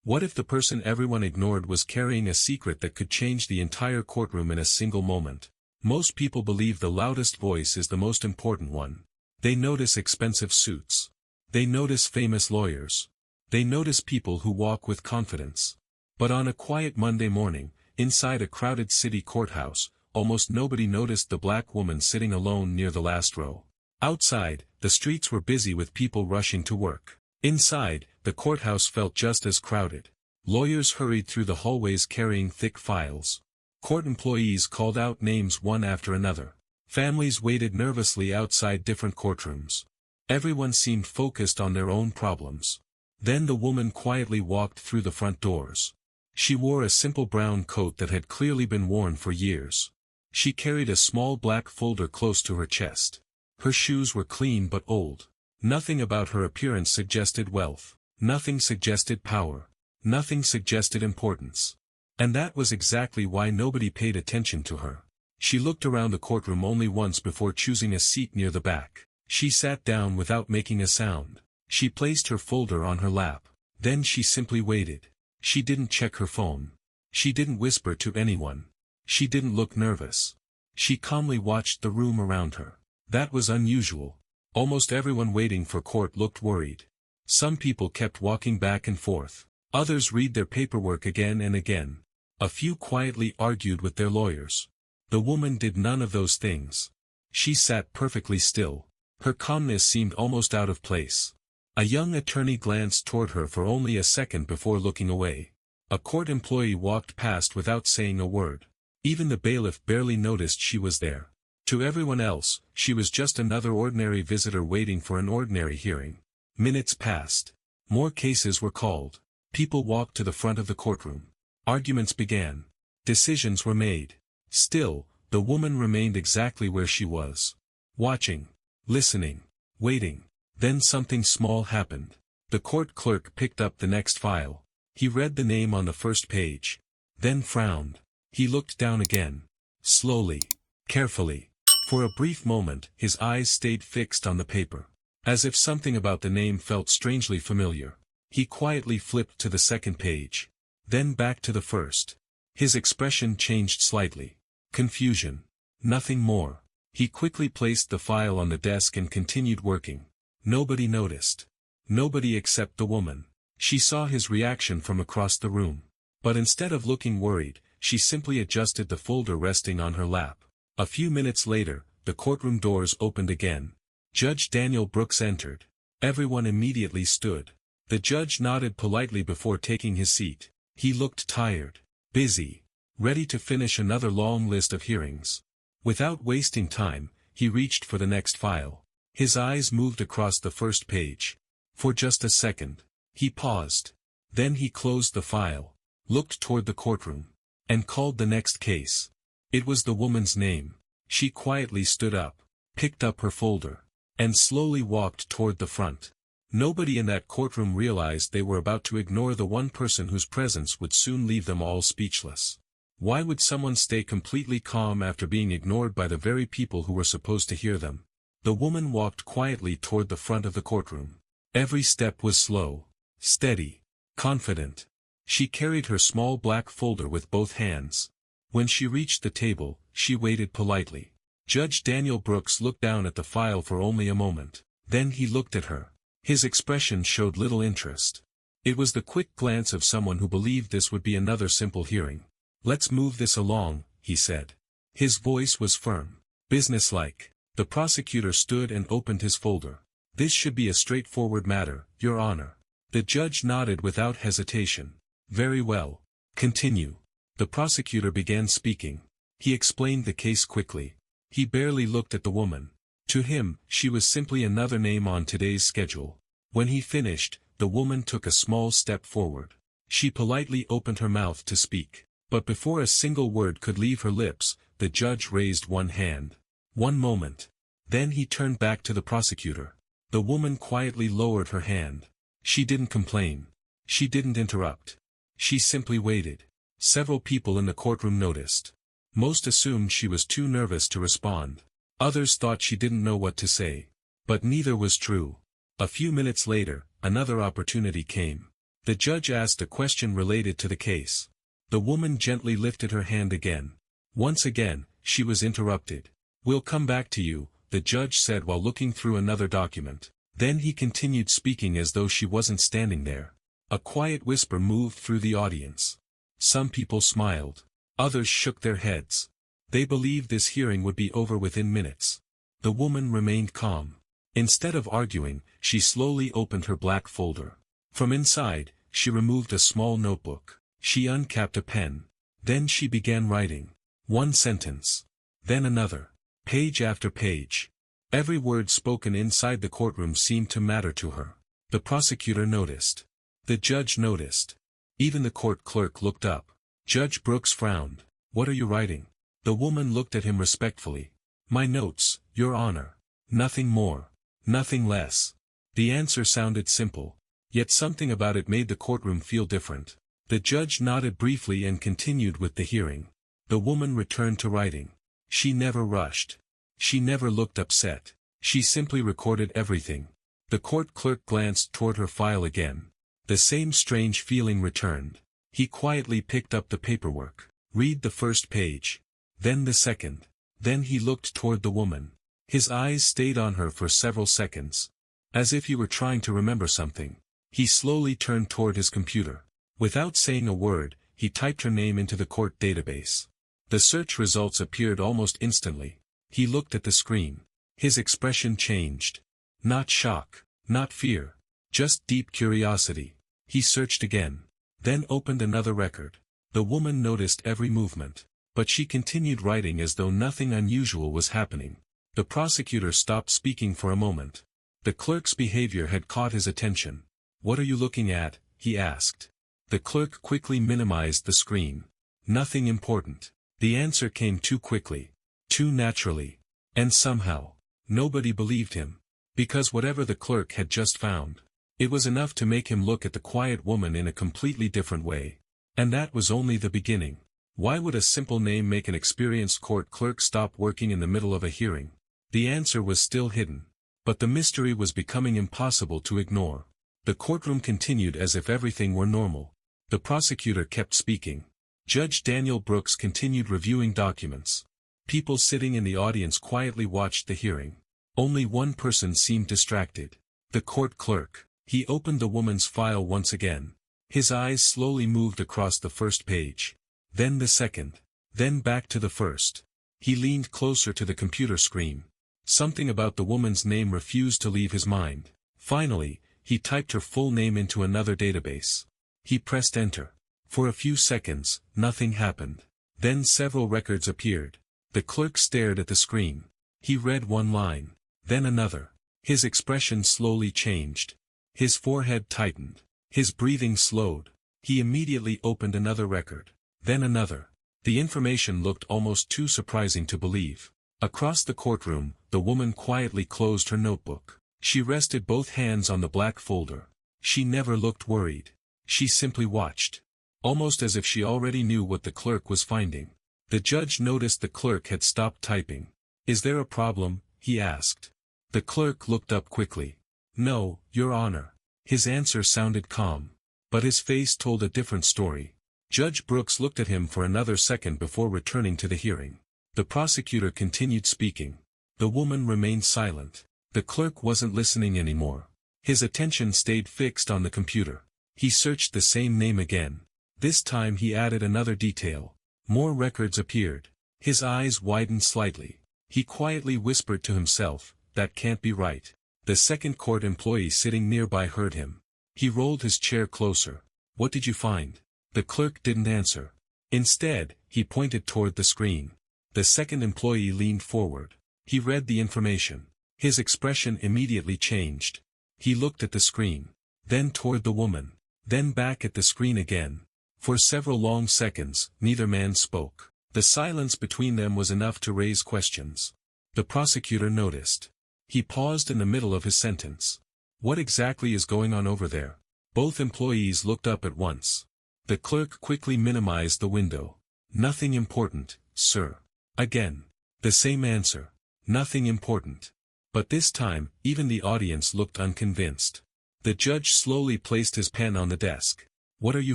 What if the person everyone ignored was carrying a secret that could change the entire courtroom in a single moment? Most people believe the loudest voice is the most important one. They notice expensive suits. They notice famous lawyers. They notice people who walk with confidence. But on a quiet Monday morning, inside a crowded city courthouse, almost nobody noticed the black woman sitting alone near the last row. Outside, the streets were busy with people rushing to work. Inside, the courthouse felt just as crowded. Lawyers hurried through the hallways carrying thick files. Court employees called out names one after another. Families waited nervously outside different courtrooms. Everyone seemed focused on their own problems. Then the woman quietly walked through the front doors. She wore a simple brown coat that had clearly been worn for years. She carried a small black folder close to her chest. Her shoes were clean but old. Nothing about her appearance suggested wealth. Nothing suggested power. Nothing suggested importance. And that was exactly why nobody paid attention to her. She looked around the courtroom only once before choosing a seat near the back. She sat down without making a sound. She placed her folder on her lap. Then she simply waited. She didn't check her phone. She didn't whisper to anyone. She didn't look nervous. She calmly watched the room around her. That was unusual. Almost everyone waiting for court looked worried. Some people kept walking back and forth. Others read their paperwork again and again. A few quietly argued with their lawyers. The woman did none of those things. She sat perfectly still. Her calmness seemed almost out of place. A young attorney glanced toward her for only a second before looking away. A court employee walked past without saying a word. Even the bailiff barely noticed she was there. To everyone else, she was just another ordinary visitor waiting for an ordinary hearing. Minutes passed. More cases were called. People walked to the front of the courtroom. Arguments began. Decisions were made. Still, the woman remained exactly where she was. Watching. Listening. Waiting. Then something small happened. The court clerk picked up the next file. He read the name on the first page. Then frowned. He looked down again. Slowly. Carefully. For a brief moment, his eyes stayed fixed on the paper. As if something about the name felt strangely familiar. He quietly flipped to the second page. Then back to the first. His expression changed slightly. Confusion. Nothing more. He quickly placed the file on the desk and continued working. Nobody noticed. Nobody except the woman. She saw his reaction from across the room. But instead of looking worried, she simply adjusted the folder resting on her lap. A few minutes later, the courtroom doors opened again. Judge Daniel Brooks entered. Everyone immediately stood. The judge nodded politely before taking his seat. He looked tired, busy, ready to finish another long list of hearings. Without wasting time, he reached for the next file. His eyes moved across the first page. For just a second, he paused. Then he closed the file, looked toward the courtroom, and called the next case. It was the woman's name. She quietly stood up, picked up her folder, and slowly walked toward the front. Nobody in that courtroom realized they were about to ignore the one person whose presence would soon leave them all speechless. Why would someone stay completely calm after being ignored by the very people who were supposed to hear them? The woman walked quietly toward the front of the courtroom. Every step was slow, steady, confident. She carried her small black folder with both hands. When she reached the table, she waited politely. Judge Daniel Brooks looked down at the file for only a moment. Then he looked at her. His expression showed little interest. It was the quick glance of someone who believed this would be another simple hearing. "Let's move this along," he said. His voice was firm, businesslike. The prosecutor stood and opened his folder. "This should be a straightforward matter, Your Honor." The judge nodded without hesitation. "Very well. Continue." The prosecutor began speaking. He explained the case quickly. He barely looked at the woman. To him, she was simply another name on today's schedule. When he finished, the woman took a small step forward. She politely opened her mouth to speak. But before a single word could leave her lips, the judge raised one hand. One moment. Then he turned back to the prosecutor. The woman quietly lowered her hand. She didn't complain. She didn't interrupt. She simply waited. Several people in the courtroom noticed. Most assumed she was too nervous to respond. Others thought she didn't know what to say. But neither was true. A few minutes later, another opportunity came. The judge asked a question related to the case. The woman gently lifted her hand again. Once again, she was interrupted. "We'll come back to you," the judge said while looking through another document. Then he continued speaking as though she wasn't standing there. A quiet whisper moved through the audience. Some people smiled. Others shook their heads. They believed this hearing would be over within minutes. The woman remained calm. Instead of arguing, she slowly opened her black folder. From inside, she removed a small notebook. She uncapped a pen. Then she began writing. One sentence. Then another. Page after page. Every word spoken inside the courtroom seemed to matter to her. The prosecutor noticed. The judge noticed. Even the court clerk looked up. Judge Brooks frowned. "What are you writing?" The woman looked at him respectfully. "My notes, Your Honor. Nothing more. Nothing less." The answer sounded simple. Yet something about it made the courtroom feel different. The judge nodded briefly and continued with the hearing. The woman returned to writing. She never rushed. She never looked upset. She simply recorded everything. The court clerk glanced toward her file again. The same strange feeling returned. He quietly picked up the paperwork. "Read the first page. Then the second." Then he looked toward the woman. His eyes stayed on her for several seconds. As if he were trying to remember something. He slowly turned toward his computer. Without saying a word, he typed her name into the court database. The search results appeared almost instantly. He looked at the screen. His expression changed. Not shock, not fear. Just deep curiosity. He searched again. Then opened another record. The woman noticed every movement. But she continued writing as though nothing unusual was happening. The prosecutor stopped speaking for a moment. The clerk's behavior had caught his attention. "What are you looking at?" he asked. The clerk quickly minimized the screen. "Nothing important." The answer came too quickly. Too naturally. And somehow, nobody believed him. Because whatever the clerk had just found, it was enough to make him look at the quiet woman in a completely different way. And that was only the beginning. Why would a simple name make an experienced court clerk stop working in the middle of a hearing? The answer was still hidden. But the mystery was becoming impossible to ignore. The courtroom continued as if everything were normal. The prosecutor kept speaking. Judge Daniel Brooks continued reviewing documents. People sitting in the audience quietly watched the hearing. Only one person seemed distracted. The court clerk. He opened the woman's file once again. His eyes slowly moved across the first page. Then the second. Then back to the first. He leaned closer to the computer screen. Something about the woman's name refused to leave his mind. Finally, he typed her full name into another database. He pressed enter. For a few seconds, nothing happened. Then several records appeared. The clerk stared at the screen. He read one line. Then another. His expression slowly changed. His forehead tightened. His breathing slowed. He immediately opened another record. Then another. The information looked almost too surprising to believe. Across the courtroom, the woman quietly closed her notebook. She rested both hands on the black folder. She never looked worried. She simply watched. Almost as if she already knew what the clerk was finding. The judge noticed the clerk had stopped typing. "Is there a problem?" he asked. The clerk looked up quickly. "No, Your Honor." His answer sounded calm. But his face told a different story. Judge Brooks looked at him for another second before returning to the hearing. The prosecutor continued speaking. The woman remained silent. The clerk wasn't listening anymore. His attention stayed fixed on the computer. He searched the same name again. This time he added another detail. More records appeared. His eyes widened slightly. He quietly whispered to himself, "That can't be right." The second court employee sitting nearby heard him. He rolled his chair closer. "What did you find?" The clerk didn't answer. Instead, he pointed toward the screen. The second employee leaned forward. He read the information. His expression immediately changed. He looked at the screen. Then toward the woman. Then back at the screen again. For several long seconds, neither man spoke. The silence between them was enough to raise questions. The prosecutor noticed. He paused in the middle of his sentence. "What exactly is going on over there?" Both employees looked up at once. The clerk quickly minimized the window. "Nothing important, sir." Again. The same answer. "Nothing important." But this time, even the audience looked unconvinced. The judge slowly placed his pen on the desk. "What are you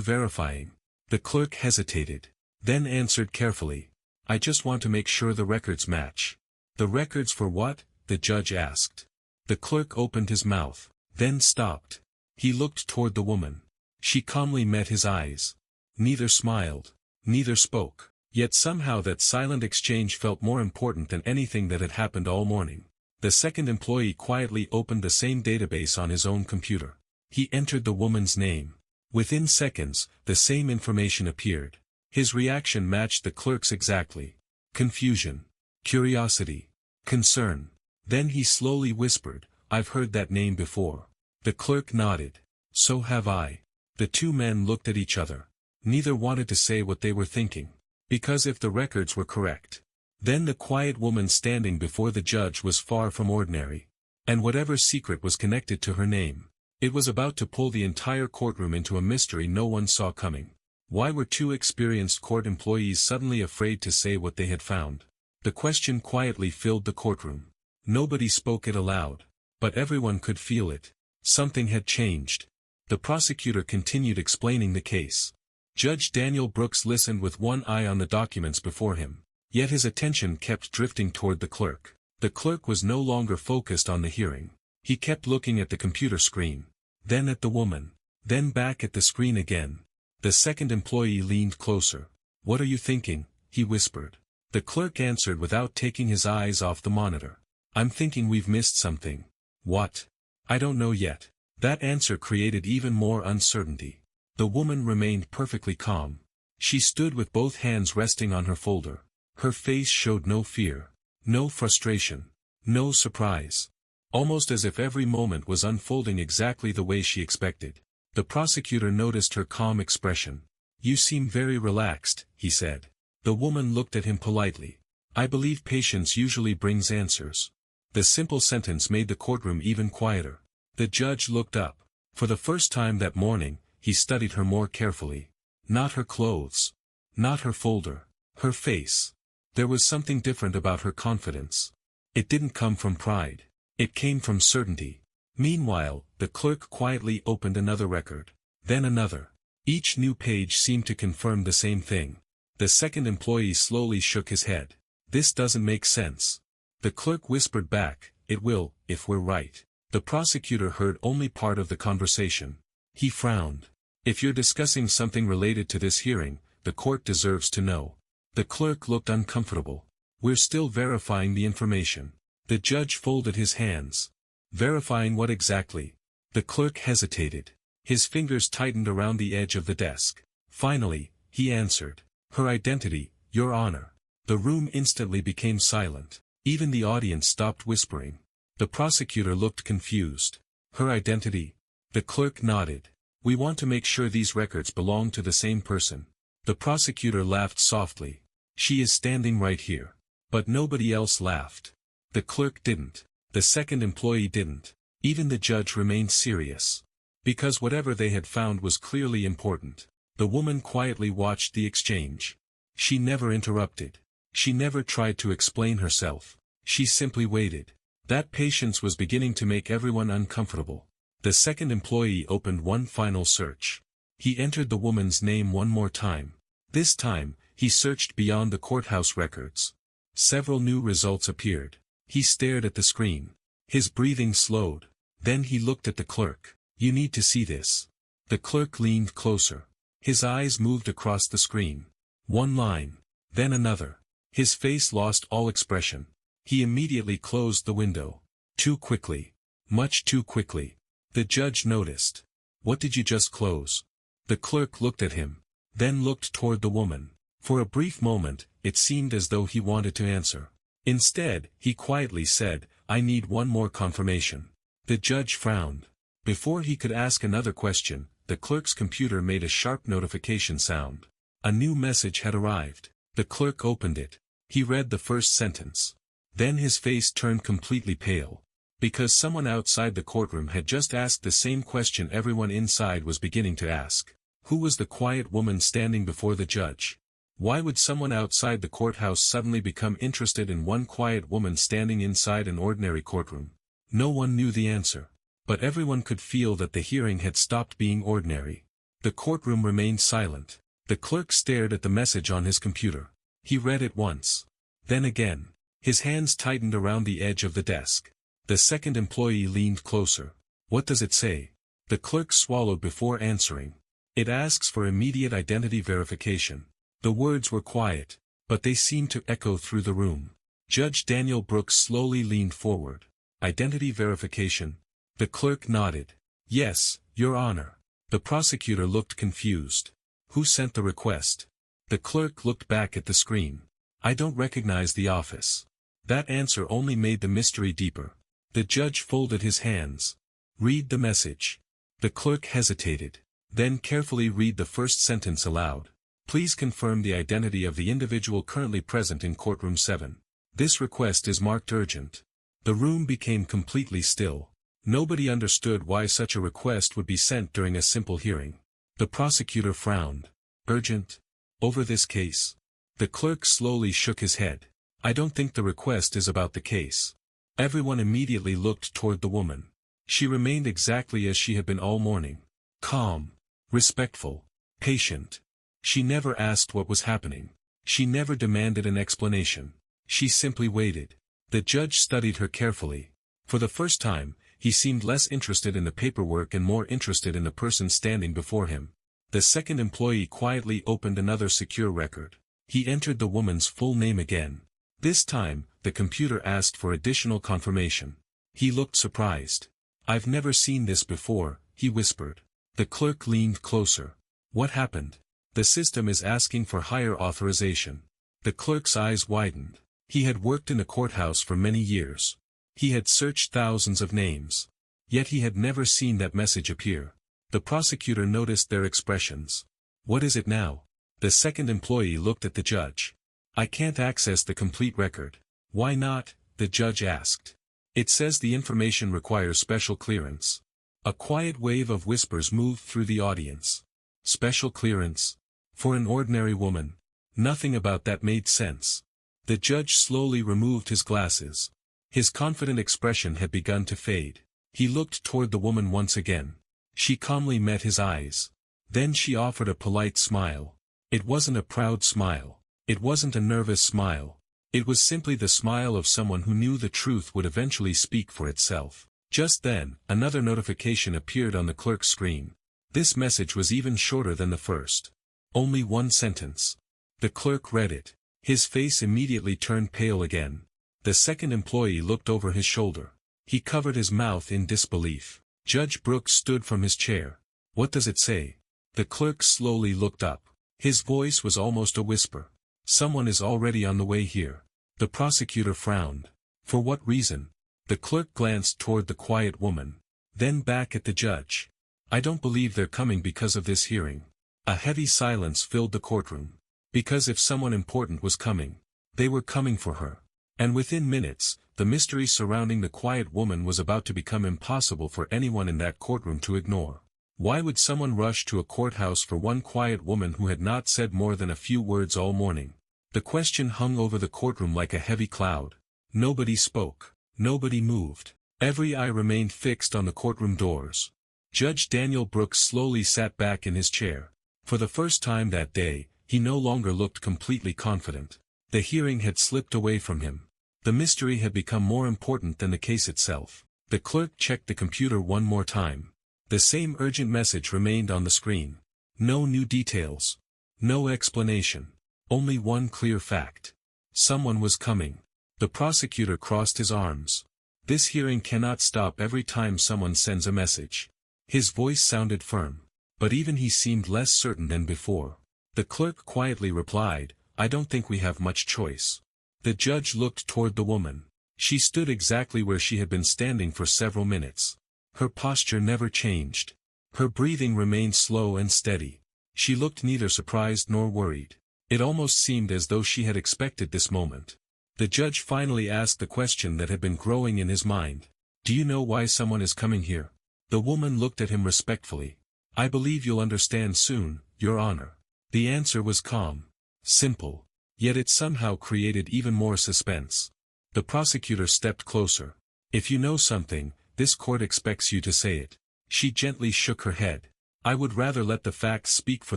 verifying?" The clerk hesitated, then answered carefully. "I just want to make sure the records match." "The records for what?" the judge asked. The clerk opened his mouth, then stopped. He looked toward the woman. She calmly met his eyes. Neither smiled, neither spoke. Yet somehow that silent exchange felt more important than anything that had happened all morning. The second employee quietly opened the same database on his own computer. He entered the woman's name. Within seconds, the same information appeared. His reaction matched the clerk's exactly. Confusion, curiosity, concern. Then he slowly whispered, "I've heard that name before." The clerk nodded. "So have I." The two men looked at each other. Neither wanted to say what they were thinking. Because if the records were correct, then the quiet woman standing before the judge was far from ordinary. And whatever secret was connected to her name, it was about to pull the entire courtroom into a mystery no one saw coming. Why were two experienced court employees suddenly afraid to say what they had found? The question quietly filled the courtroom. Nobody spoke it aloud, but everyone could feel it. Something had changed. The prosecutor continued explaining the case. Judge Daniel Brooks listened with one eye on the documents before him, yet his attention kept drifting toward the clerk. The clerk was no longer focused on the hearing. He kept looking at the computer screen, then at the woman, then back at the screen again. The second employee leaned closer. "What are you thinking?" he whispered. The clerk answered without taking his eyes off the monitor. "I'm thinking we've missed something." "What?" "I don't know yet." That answer created even more uncertainty. The woman remained perfectly calm. She stood with both hands resting on her folder. Her face showed no fear, no frustration, no surprise. Almost as if every moment was unfolding exactly the way she expected. The prosecutor noticed her calm expression. "You seem very relaxed," he said. The woman looked at him politely. "I believe patience usually brings answers." The simple sentence made the courtroom even quieter. The judge looked up. For the first time that morning, he studied her more carefully. Not her clothes. Not her folder. Her face. There was something different about her confidence. It didn't come from pride. It came from certainty. Meanwhile, the clerk quietly opened another record. Then another. Each new page seemed to confirm the same thing. The second employee slowly shook his head. "This doesn't make sense." The clerk whispered back, "It will, if we're right." The prosecutor heard only part of the conversation. He frowned. "If you're discussing something related to this hearing, the court deserves to know." The clerk looked uncomfortable. "We're still verifying the information." The judge folded his hands. "Verifying what exactly?" The clerk hesitated. His fingers tightened around the edge of the desk. Finally, he answered. "Her identity, Your Honor." The room instantly became silent. Even the audience stopped whispering. The prosecutor looked confused. "Her identity?" The clerk nodded. "We want to make sure these records belong to the same person." The prosecutor laughed softly. "She is standing right here." But nobody else laughed. The clerk didn't. The second employee didn't. Even the judge remained serious. Because whatever they had found was clearly important. The woman quietly watched the exchange. She never interrupted. She never tried to explain herself. She simply waited. That patience was beginning to make everyone uncomfortable. The second employee opened one final search. He entered the woman's name one more time. This time, he searched beyond the courthouse records. Several new results appeared. He stared at the screen. His breathing slowed. Then he looked at the clerk. "You need to see this." The clerk leaned closer. His eyes moved across the screen. One line. Then another. His face lost all expression. He immediately closed the window. Too quickly. Much too quickly. The judge noticed. "What did you just close?" The clerk looked at him. Then looked toward the woman. For a brief moment, it seemed as though he wanted to answer. Instead, he quietly said, "I need one more confirmation." The judge frowned. Before he could ask another question, the clerk's computer made a sharp notification sound. A new message had arrived. The clerk opened it. He read the first sentence. Then his face turned completely pale. Because someone outside the courtroom had just asked the same question everyone inside was beginning to ask. Who was the quiet woman standing before the judge? Why would someone outside the courthouse suddenly become interested in one quiet woman standing inside an ordinary courtroom? No one knew the answer. But everyone could feel that the hearing had stopped being ordinary. The courtroom remained silent. The clerk stared at the message on his computer. He read it once. Then again. His hands tightened around the edge of the desk. The second employee leaned closer. "What does it say?" The clerk swallowed before answering. "It asks for immediate identity verification." The words were quiet, but they seemed to echo through the room. Judge Daniel Brooks slowly leaned forward. "Identity verification?" The clerk nodded. "Yes, Your Honor." The prosecutor looked confused. "Who sent the request?" The clerk looked back at the screen. "I don't recognize the office." That answer only made the mystery deeper. The judge folded his hands. "Read the message." The clerk hesitated. "Then carefully read the first sentence aloud. Please confirm the identity of the individual currently present in courtroom 7. This request is marked urgent." The room became completely still. Nobody understood why such a request would be sent during a simple hearing. The prosecutor frowned. "Urgent? Over this case?" The clerk slowly shook his head. "I don't think the request is about the case." Everyone immediately looked toward the woman. She remained exactly as she had been all morning. Calm. Respectful. Patient. She never asked what was happening. She never demanded an explanation. She simply waited. The judge studied her carefully. For the first time, he seemed less interested in the paperwork and more interested in the person standing before him. The second employee quietly opened another secure record. He entered the woman's full name again. This time, the computer asked for additional confirmation. He looked surprised. "I've never seen this before," he whispered. The clerk leaned closer. "What happened?" "The system is asking for higher authorization." The clerk's eyes widened. He had worked in the courthouse for many years. He had searched thousands of names. Yet he had never seen that message appear. The prosecutor noticed their expressions. "What is it now?" The second employee looked at the judge. "I can't access the complete record." "Why not?" the judge asked. "It says the information requires special clearance." A quiet wave of whispers moved through the audience. Special clearance? For an ordinary woman? Nothing about that made sense. The judge slowly removed his glasses. His confident expression had begun to fade. He looked toward the woman once again. She calmly met his eyes. Then she offered a polite smile. It wasn't a proud smile. It wasn't a nervous smile. It was simply the smile of someone who knew the truth would eventually speak for itself. Just then, another notification appeared on the clerk's screen. This message was even shorter than the first. Only one sentence. The clerk read it. His face immediately turned pale again. The second employee looked over his shoulder. He covered his mouth in disbelief. Judge Brooks stood from his chair. "What does it say?" The clerk slowly looked up. His voice was almost a whisper. "Someone is already on the way here." The prosecutor frowned. "For what reason?" The clerk glanced toward the quiet woman. Then back at the judge. "I don't believe they're coming because of this hearing." A heavy silence filled the courtroom. Because if someone important was coming, they were coming for her. And within minutes, the mystery surrounding the quiet woman was about to become impossible for anyone in that courtroom to ignore. Why would someone rush to a courthouse for one quiet woman who had not said more than a few words all morning? The question hung over the courtroom like a heavy cloud. Nobody spoke. Nobody moved. Every eye remained fixed on the courtroom doors. Judge Daniel Brooks slowly sat back in his chair. For the first time that day, he no longer looked completely confident. The hearing had slipped away from him. The mystery had become more important than the case itself. The clerk checked the computer one more time. The same urgent message remained on the screen. No new details. No explanation. Only one clear fact. Someone was coming. The prosecutor crossed his arms. This hearing cannot stop every time someone sends a message. His voice sounded firm. But even he seemed less certain than before. The clerk quietly replied, "I don't think we have much choice." The judge looked toward the woman. She stood exactly where she had been standing for several minutes. Her posture never changed. Her breathing remained slow and steady. She looked neither surprised nor worried. It almost seemed as though she had expected this moment. The judge finally asked the question that had been growing in his mind. "Do you know why someone is coming here?" The woman looked at him respectfully. "I believe you'll understand soon, Your Honor." The answer was calm. Simple. Yet it somehow created even more suspense. The prosecutor stepped closer. "If you know something, this court expects you to say it. She gently shook her head. I would rather let the facts speak for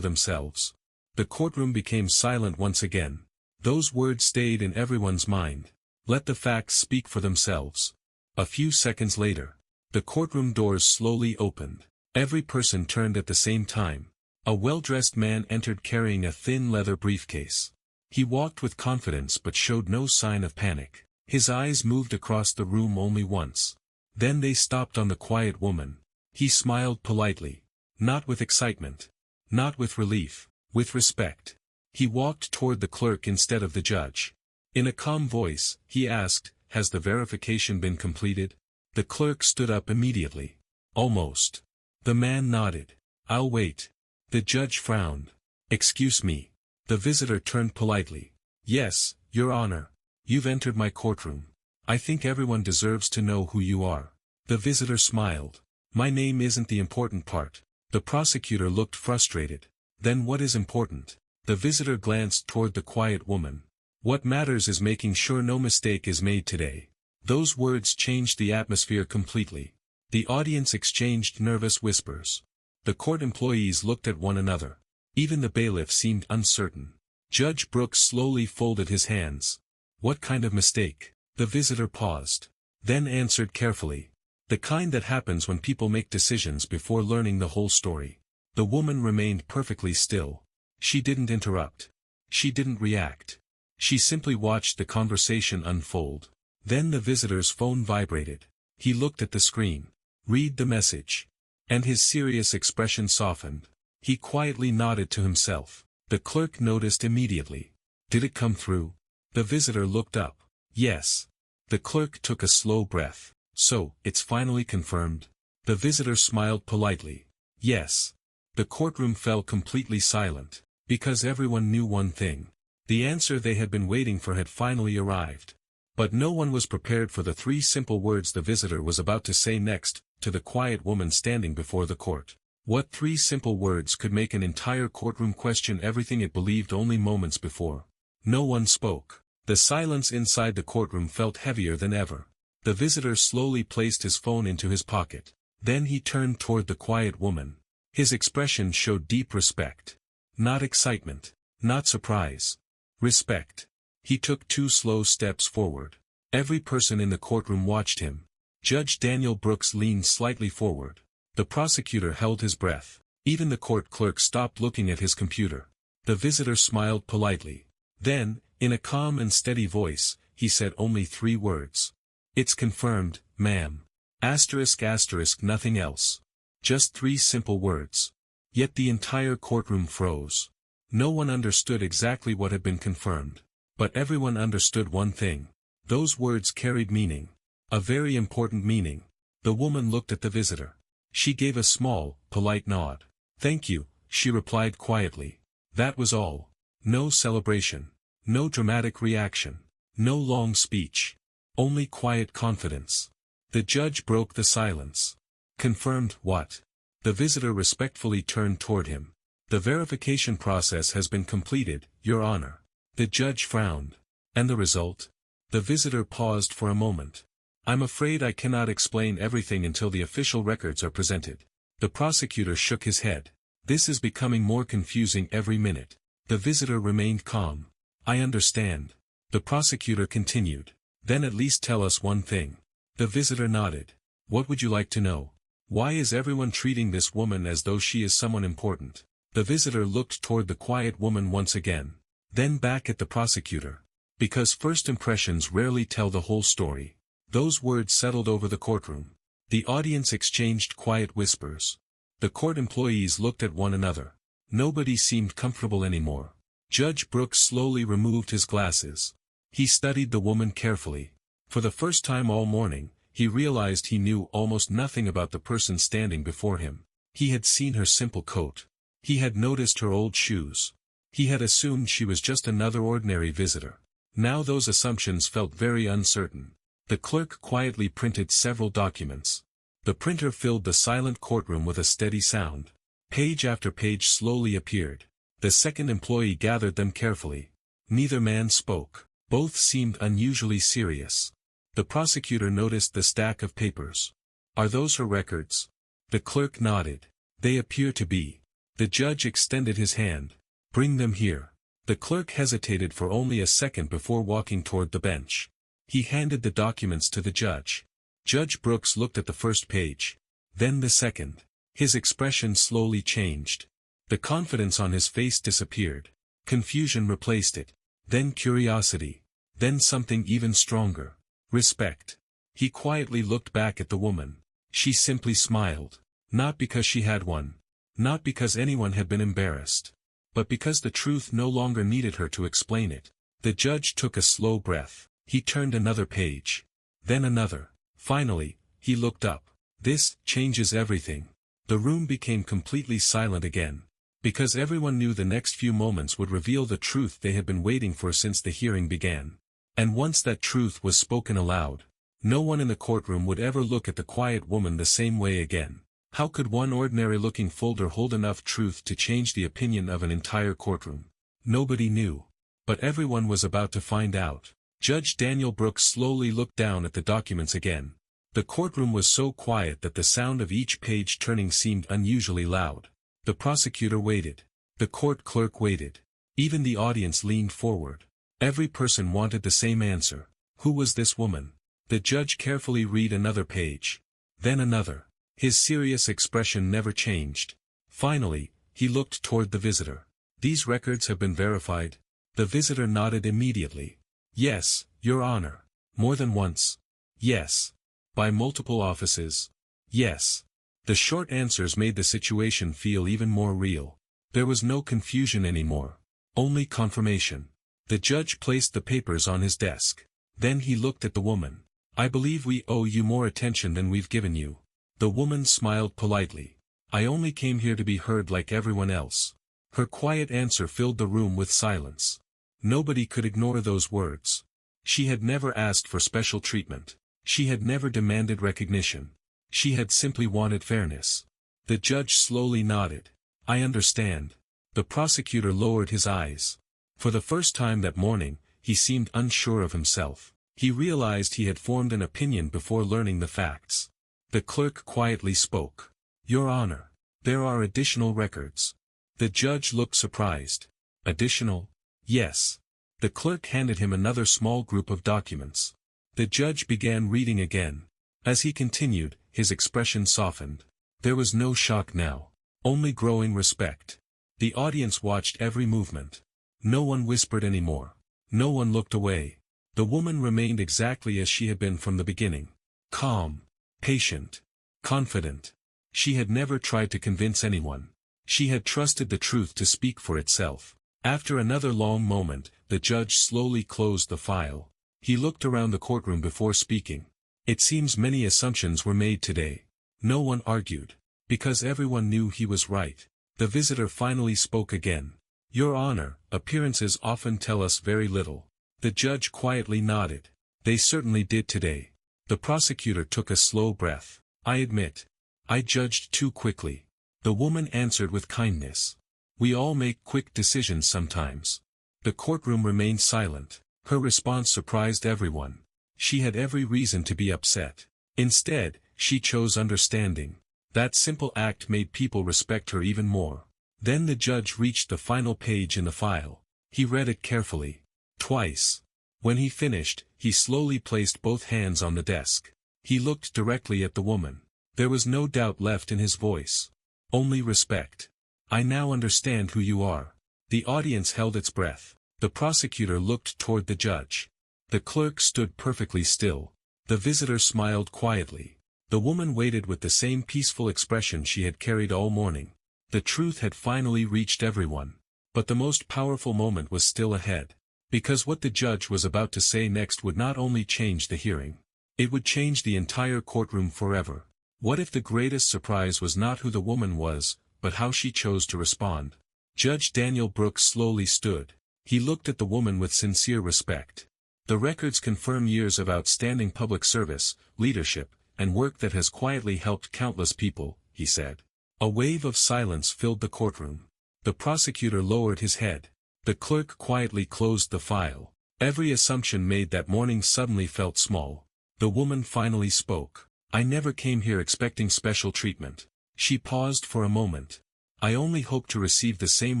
themselves. The courtroom became silent once again. Those words stayed in everyone's mind. Let the facts speak for themselves. A few seconds later, the courtroom doors slowly opened. Every person turned at the same time. A well-dressed man entered carrying a thin leather briefcase. He walked with confidence but showed no sign of panic. His eyes moved across the room only once. Then they stopped on the quiet woman. He smiled politely. Not with excitement. Not with relief. With respect. He walked toward the clerk instead of the judge. In a calm voice, he asked, "Has the verification been completed?" The clerk stood up immediately. "Almost." The man nodded. "I'll wait." The judge frowned. "Excuse me." The visitor turned politely. "Yes, Your Honor. You've entered my courtroom. I think everyone deserves to know who you are." The visitor smiled. "My name isn't the important part." The prosecutor looked frustrated. "Then what is important?" The visitor glanced toward the quiet woman. "What matters is making sure no mistake is made today." Those words changed the atmosphere completely. The audience exchanged nervous whispers. The court employees looked at one another. Even the bailiff seemed uncertain. Judge Brooks slowly folded his hands. "What kind of mistake?" The visitor paused. Then answered carefully. "The kind that happens when people make decisions before learning the whole story." The woman remained perfectly still. She didn't interrupt. She didn't react. She simply watched the conversation unfold. Then the visitor's phone vibrated. He looked at the screen. "Read the message." And his serious expression softened. He quietly nodded to himself. The clerk noticed immediately. "Did it come through?" The visitor looked up. "Yes." The clerk took a slow breath. "So, it's finally confirmed?" The visitor smiled politely. "Yes." The courtroom fell completely silent. Because everyone knew one thing. The answer they had been waiting for had finally arrived. But no one was prepared for the three simple words the visitor was about to say next, to the quiet woman standing before the court. What three simple words could make an entire courtroom question everything it believed only moments before? No one spoke. The silence inside the courtroom felt heavier than ever. The visitor slowly placed his phone into his pocket. Then he turned toward the quiet woman. His expression showed deep respect. Not excitement. Not surprise. Respect. He took 2 slow steps forward. Every person in the courtroom watched him. Judge Daniel Brooks leaned slightly forward. The prosecutor held his breath. Even the court clerk stopped looking at his computer. The visitor smiled politely. Then, in a calm and steady voice, he said only 3 words. "It's confirmed, ma'am." Asterisk asterisk nothing else. Just 3 simple words. Yet the entire courtroom froze. No one understood exactly what had been confirmed. But everyone understood one thing. Those words carried meaning. A very important meaning. The woman looked at the visitor. She gave a small, polite nod. "Thank you," she replied quietly. That was all. No celebration. No dramatic reaction. No long speech. Only quiet confidence. The judge broke the silence. "Confirmed what?" The visitor respectfully turned toward him. "The verification process has been completed, Your Honor." The judge frowned. "And the result?" The visitor paused for a moment. "I'm afraid I cannot explain everything until the official records are presented." The prosecutor shook his head. "This is becoming more confusing every minute." The visitor remained calm. "I understand." The prosecutor continued. "Then at least tell us one thing." The visitor nodded. "What would you like to know?" "Why is everyone treating this woman as though she is someone important?" The visitor looked toward the quiet woman once again. Then back at the prosecutor. "Because first impressions rarely tell the whole story." Those words settled over the courtroom. The audience exchanged quiet whispers. The court employees looked at one another. Nobody seemed comfortable anymore. Judge Brooks slowly removed his glasses. He studied the woman carefully. For the first time all morning, he realized he knew almost nothing about the person standing before him. He had seen her simple coat. He had noticed her old shoes. He had assumed she was just another ordinary visitor. Now those assumptions felt very uncertain. The clerk quietly printed several documents. The printer filled the silent courtroom with a steady sound. Page after page slowly appeared. The second employee gathered them carefully. Neither man spoke. Both seemed unusually serious. The prosecutor noticed the stack of papers. Are those her records? The clerk nodded. They appear to be. The judge extended his hand. Bring them here. The clerk hesitated for only a second before walking toward the bench. He handed the documents to the judge. Judge Brooks looked at the first page. Then the second. His expression slowly changed. The confidence on his face disappeared. Confusion replaced it. Then curiosity. Then something even stronger. Respect. He quietly looked back at the woman. She simply smiled. Not because she had one. Not because anyone had been embarrassed. But because the truth no longer needed her to explain it. The judge took a slow breath. He turned another page. Then another. Finally, he looked up. This changes everything. The room became completely silent again. Because everyone knew the next few moments would reveal the truth they had been waiting for since the hearing began. And once that truth was spoken aloud, no one in the courtroom would ever look at the quiet woman the same way again. How could one ordinary-looking folder hold enough truth to change the opinion of an entire courtroom? Nobody knew. But everyone was about to find out. Judge Daniel Brooks slowly looked down at the documents again. The courtroom was so quiet that the sound of each page turning seemed unusually loud. The prosecutor waited. The court clerk waited. Even the audience leaned forward. Every person wanted the same answer. Who was this woman? The judge carefully read another page. Then another. His serious expression never changed. Finally, he looked toward the visitor. These records have been verified. The visitor nodded immediately. Yes, Your Honor. More than once. Yes. By multiple offices. Yes. The short answers made the situation feel even more real. There was no confusion anymore. Only confirmation. The judge placed the papers on his desk. Then he looked at the woman. I believe we owe you more attention than we've given you. The woman smiled politely. I only came here to be heard like everyone else. Her quiet answer filled the room with silence. Nobody could ignore those words. She had never asked for special treatment. She had never demanded recognition. She had simply wanted fairness. The judge slowly nodded. I understand. The prosecutor lowered his eyes. For the first time that morning, he seemed unsure of himself. He realized he had formed an opinion before learning the facts. The clerk quietly spoke. Your Honor, there are additional records. The judge looked surprised. Additional? Yes. The clerk handed him another small group of documents. The judge began reading again. As he continued, his expression softened. There was no shock now. Only growing respect. The audience watched every movement. No one whispered anymore. No one looked away. The woman remained exactly as she had been from the beginning. Calm. Patient. Confident. She had never tried to convince anyone. She had trusted the truth to speak for itself. After another long moment, the judge slowly closed the file. He looked around the courtroom before speaking. It seems many assumptions were made today. No one argued. Because everyone knew he was right. The visitor finally spoke again. Your Honor, appearances often tell us very little. The judge quietly nodded. They certainly did today. The prosecutor took a slow breath. I admit. I judged too quickly. The woman answered with kindness. We all make quick decisions sometimes. The courtroom remained silent. Her response surprised everyone. She had every reason to be upset. Instead, she chose understanding. That simple act made people respect her even more. Then the judge reached the final page in the file. He read it carefully. Twice. When he finished, he slowly placed both hands on the desk. He looked directly at the woman. There was no doubt left in his voice. Only respect. I now understand who you are. The audience held its breath. The prosecutor looked toward the judge. The clerk stood perfectly still. The visitor smiled quietly. The woman waited with the same peaceful expression she had carried all morning. The truth had finally reached everyone. But the most powerful moment was still ahead. Because what the judge was about to say next would not only change the hearing. It would change the entire courtroom forever. What if the greatest surprise was not who the woman was, but how she chose to respond? Judge Daniel Brooks slowly stood. He looked at the woman with sincere respect. The records confirm years of outstanding public service, leadership, and work that has quietly helped countless people, he said. A wave of silence filled the courtroom. The prosecutor lowered his head. The clerk quietly closed the file. Every assumption made that morning suddenly felt small. The woman finally spoke. I never came here expecting special treatment. She paused for a moment. I only hope to receive the same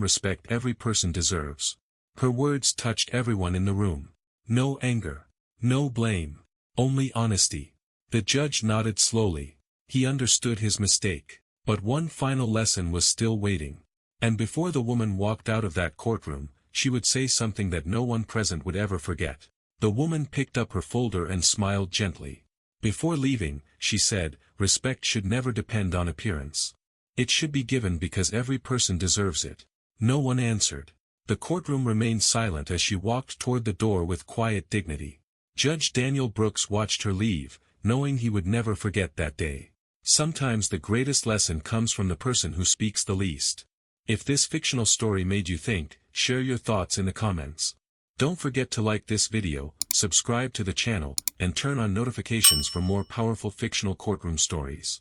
respect every person deserves. Her words touched everyone in the room. No anger. No blame. Only honesty. The judge nodded slowly. He understood his mistake. But one final lesson was still waiting. And before the woman walked out of that courtroom, she would say something that no one present would ever forget. The woman picked up her folder and smiled gently. Before leaving, she said, respect should never depend on appearance. It should be given because every person deserves it. No one answered. The courtroom remained silent as she walked toward the door with quiet dignity. Judge Daniel Brooks watched her leave, knowing he would never forget that day. Sometimes the greatest lesson comes from the person who speaks the least. If this fictional story made you think, share your thoughts in the comments. Don't forget to like this video, subscribe to the channel, and turn on notifications for more powerful fictional courtroom stories.